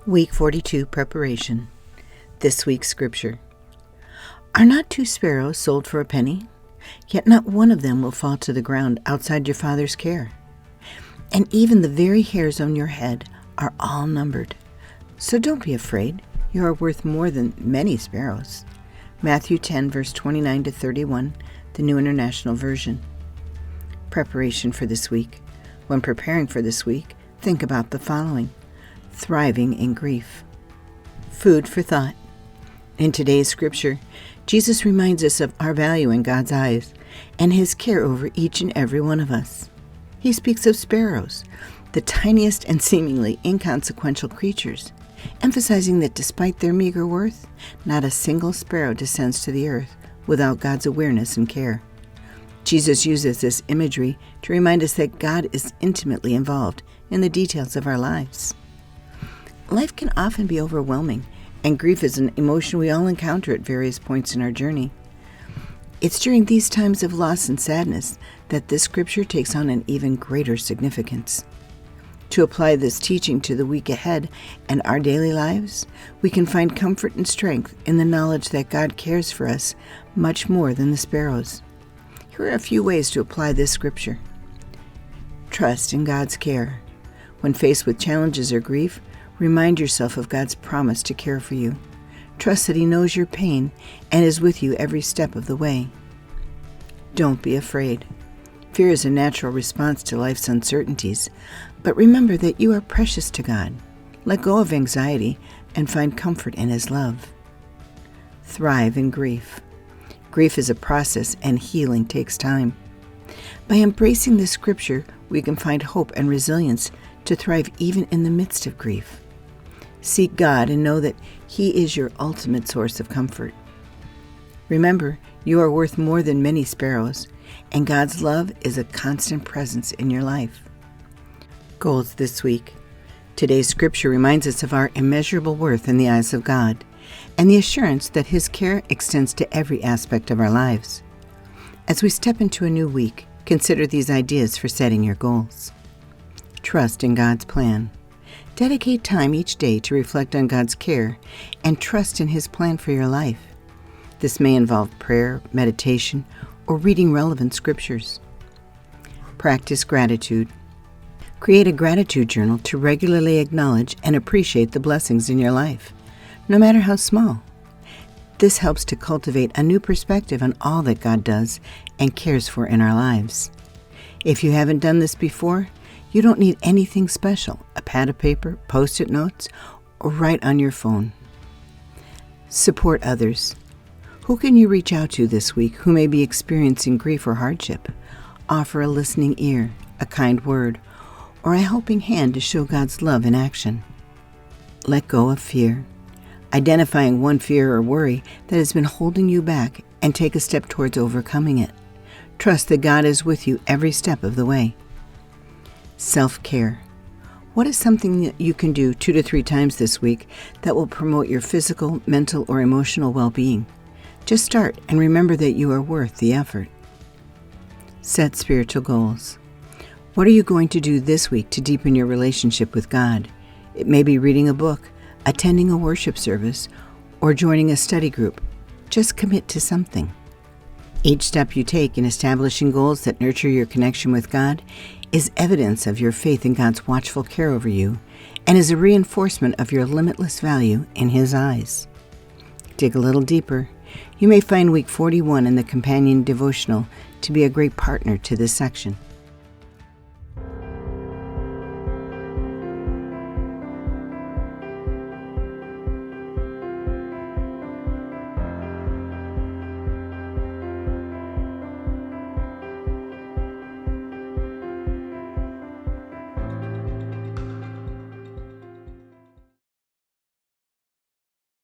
Week 42 Preparation. This week's scripture. Are not 2 sparrows sold for a penny? Yet not one of them will fall to the ground outside your Father's care. And even the very hairs on your head are all numbered. So don't be afraid. You are worth more than many sparrows. Matthew 10, verse 29 to 31, the New International Version. Preparation for this week. When preparing for this week, think about the following. Thriving in grief. Food for thought. In today's scripture, Jesus reminds us of our value in God's eyes and His care over each and every one of us. He speaks of sparrows, the tiniest and seemingly inconsequential creatures, emphasizing that despite their meager worth, not a single sparrow descends to the earth without God's awareness and care. Jesus uses this imagery to remind us that God is intimately involved in the details of our lives. Life can often be overwhelming, and grief is an emotion we all encounter at various points in our journey. It's during these times of loss and sadness that this scripture takes on an even greater significance. To apply this teaching to the week ahead and our daily lives, we can find comfort and strength in the knowledge that God cares for us much more than the sparrows. Here are a few ways to apply this scripture. Trust in God's care. When faced with challenges or grief, remind yourself of God's promise to care for you. Trust that He knows your pain and is with you every step of the way. Don't be afraid. Fear is a natural response to life's uncertainties, but remember that you are precious to God. Let go of anxiety and find comfort in His love. Thrive in grief. Grief is a process and healing takes time. By embracing this scripture, we can find hope and resilience to thrive even in the midst of grief. Seek God and know that He is your ultimate source of comfort. Remember, you are worth more than many sparrows, and God's love is a constant presence in your life. Goals this week. Today's scripture reminds us of our immeasurable worth in the eyes of God, and the assurance that His care extends to every aspect of our lives. As we step into a new week, consider these ideas for setting your goals. Trust in God's plan. Dedicate time each day to reflect on God's care and trust in His plan for your life. This may involve prayer, meditation, or reading relevant scriptures. Practice gratitude. Create a gratitude journal to regularly acknowledge and appreciate the blessings in your life, no matter how small. This helps to cultivate a new perspective on all that God does and cares for in our lives. If you haven't done this before, you don't need anything special, a pad of paper, Post-it notes, or write on your phone. Support others. Who can you reach out to this week who may be experiencing grief or hardship? Offer a listening ear, a kind word, or a helping hand to show God's love in action. Let go of fear. Identifying one fear or worry that has been holding you back and take a step towards overcoming it. Trust that God is with you every step of the way. Self-care. What is something that you can do 2 to 3 times this week that will promote your physical, mental, or emotional well-being? Just start and remember that you are worth the effort. Set spiritual goals. What are you going to do this week to deepen your relationship with God? It may be reading a book, attending a worship service, or joining a study group. Just commit to something. Each step you take in establishing goals that nurture your connection with God is evidence of your faith in God's watchful care over you and is a reinforcement of your limitless value in His eyes. Dig a little deeper. You may find week 41 in the companion devotional to be a great partner to this section.